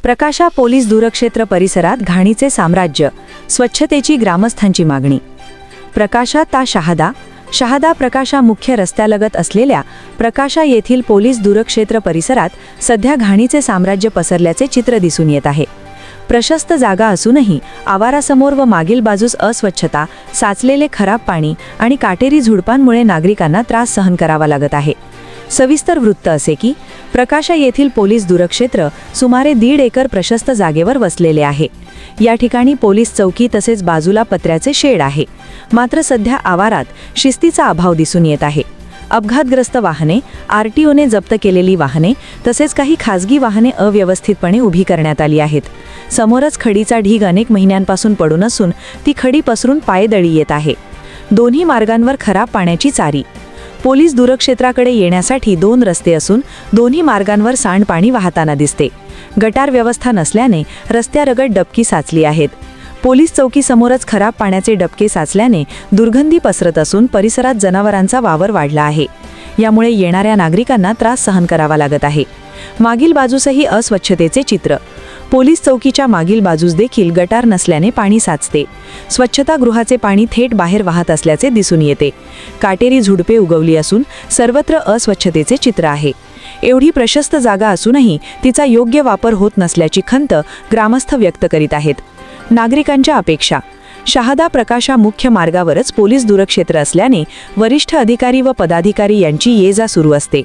प्रकाशा police दूरक्षेत्र परिसरात घाणीचे साम्राज्य, स्वच्छतेची ग्रामस्थांची मागणी। प्रकाशा ता शहादा प्रकाशा मुख्य रस्त्यालगत असलेल्या प्रकाशा येथील पोलीस दूरक्षेत्र परिसरात सध्या घाणीचे साम्राज्य पसरल्याचे चित्र दिसून येत आहे। प्रशस्त जागा असूनही आवारासमोर व मागील बाजूस अस्वच्छता, साचलेले खराब पाणी आणि काटेरी झुडपांमुळे नागरिकांना त्रास सहन करावा लागत आहे। सविस्तर वृत्त असे की प्रकाशा येथील पोलीस दूरक्षेत्र सुमारे 1.5 एकर प्रशस्त जागेवर वसलेले आहे। या ठिकाणी पोलीस चौकी तसेच बाजूला पत्र्याचे शेड आहे। मात्र सध्या आवारात शिस्तीचा अभाव दिसून येत आहे। अपघातग्रस्त वाहने, आरटीओने जप्त केलेली वाहने तसेच काही खासगी वाहने अव्यवस्थितपणे उभी करण्यात आली आहेत। समोरच खडीचा ढीग अनेक महिन्यांपासून पडून असून ती खडी पसरून पायदळी येत आहे। दोन्ही मार्गांवर खराब पाण्याची चारी। पोलीस दूरक्षेत्राकडे येण्यासाठी 2 रस्ते असून दोन्ही मार्गांवर सांडपाणी वाहताना दिसते। गटार व्यवस्था नसल्याने रस्त्यालगत डबकी साचली आहेत। पोलीस चौकी समोरच खराब पाण्याचे डबके साचल्याने दुर्गंधी पसरत असून परिसरात जनावरांचा वावर वाढला आहे। यामुळे येणाऱ्या नागरिकांना त्रास सहन करावा लागत आहे। मागील बाजूसही अस्वच्छतेचे चित्र। पोलीस चौकीच्या मागील बाजूस देखील गटार नसल्याने पाणी साचते। स्वच्छतागृहाचे पाणी थेट बाहेर वाहत असल्याचे दिसून येते। काटेरी झुडपे उगवली असून सर्वत्र अस्वच्छतेचे चित्र आहे। एवढी प्रशस्त जागा असूनही तिचा योग्य वापर होत नसल्याची खंत ग्रामस्थ व्यक्त करीत आहेत। नागरिकांच्या अपेक्षा। शहादा प्रकाशा मुख्य मार्गावरच पोलीस दूरक्षेत्र असल्याने वरिष्ठ अधिकारी व पदाधिकारी यांची ये-जा सुरू असते।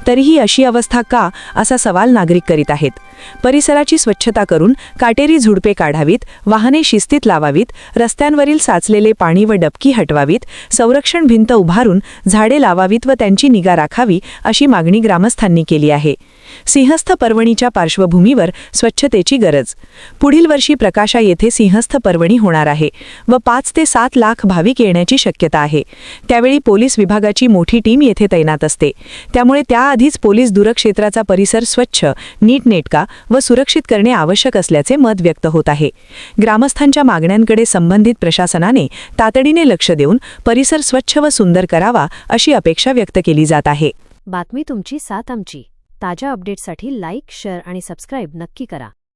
तरीही अशी अवस्था का, असा सवाल नागरिक करीत आहेत। परिसराची स्वच्छता करून काटेरी झुडपे काढावीत, वाहने शिस्तीत लावावीत, रस्त्यांवरील साचलेले पाणी व डबकी हटवावीत, संरक्षण भिंत उभारून झाडे लावावीत व त्यांची निगा राखावी, अशी मागणी ग्रामस्थांनी केली आहे। सिंहस्थ पर्वणीच्या पार्श्वभूमीवर स्वच्छतेची गरज। पुढील वर्षी प्रकाशा येथे सिंहस्थ पर्वणी होणार आहे व 5 ते 7 लाख भाविक येण्याची शक्यता आहे। त्यावेळी पोलीस विभागाची मोठी टीम येथे तैनात असते। त्यामुळे त्याआधीच पोलीस दूरक्षेत्राचा परिसर स्वच्छ, नीटनेटका व सुरक्षित करणे आवश्यक असल्याचे मत व्यक्त होत आहे। ग्रामस्थांच्या मागण्यांकडे संबंधित प्रशासनाने तातडीने लक्ष देऊन परिसर स्वच्छ व सुंदर करावा, अशी अपेक्षा व्यक्त केली जात आहे। बातमी तुमची, साथ आमची। ताज्या अपडेट्ससाठी लाईक, शेअर आणि सबस्क्राईब नक्की करा।